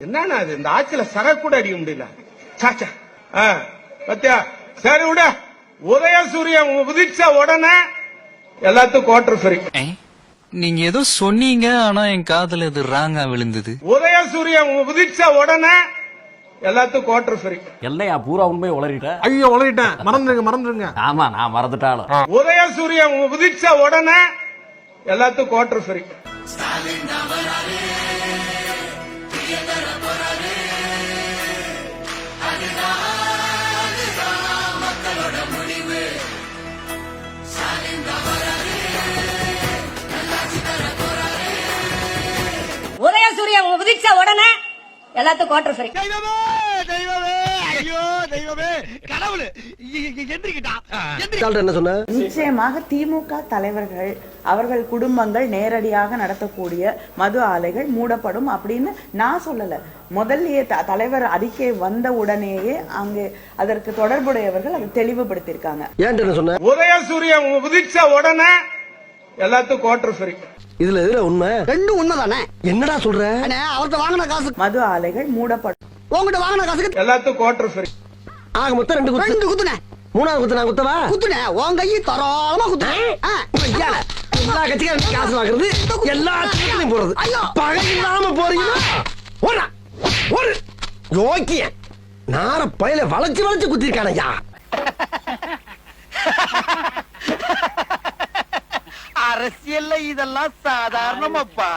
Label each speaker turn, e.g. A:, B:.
A: என்னன்னா அது இந்த ஆட்சியில சக கூட அடிக்க முடியல. சாச்சா பத்தியா சரி விட. உதயசூரியன் உதிச்ச உடனே எல்லாத்துக்கும் குவார்டர் ஃப்ரீ.
B: நீங்க ஏதோ சொன்னீங்க, ஆனா என் காதுல இது ராங்கா விழுந்தது.
A: உதயசூரியன் உதிச்ச உடனே எல்லாத்துக்கும் குவார்டர் ஃப்ரீ.
C: இல்லையா பூரா உண்மையை உளறிட்ட.
D: ஐயோ உளறிட்டேன், மறந்துருங்க.
C: ஆமா நான் மறந்துட்டாலும்.
A: உதயசூரியன் உதிச்ச உடனே எல்லாத்துக்கும் குவார்டர் ஃப்ரீ.
E: உதயசூரியன் உதிச்ச உடனே எல்லாத்துக்கும் குவார்டர் ஃப்ரீ.
F: நிச்சயமாக திமுக தலைவர்கள் அவர்கள் குடும்பங்கள் நேரடியாக நடத்தக்கூடிய மது ஆலைகள் மூடப்படும் அப்படின்னு நான் சொல்லல. முதல்லயே தலைவர் அறிக்கை வந்த உடனேயே அங்கே அதற்கு தொடர்புடையவர்கள் அதை தெளிவுபடுத்தியிருக்காங்க.
A: உதயசூரியன் உதிச்ச உடனே எல்லாத்துக்கும் குவார்டர் ஃப்ரீ.
G: இதுல எதுல உண்மை? ரெண்டும் உண்மைதானே. என்னடா சொல்ற? அவர்கிட்ட வாங்கின காசு
F: மது ஆலைகள் மூடப்படும்.
G: உங்ககிட்ட வாங்கின காசுக்கு
A: எல்லாத்துக்கும் குவார்டர் ஃப்ரீ.
G: ஆக மொத்தம் ரெண்டு குத்துனே. மூணாவது குத்து நான் குத்தவா? குத்துனே உன் கையை தரோளமா குத்துனேன். எல்லா கட்சிக்காரும் காசு வாங்குறது, எல்லா கட்சிகளையும் போறது. பகை இல்லாம போறீங்களா? ஓடா ஓடு. யோக்கிய நார பயில வளைச்சு குத்திருக்கானையா.
H: அரசியல்ல இதெல்லாம் சாதாரணமாப்பா.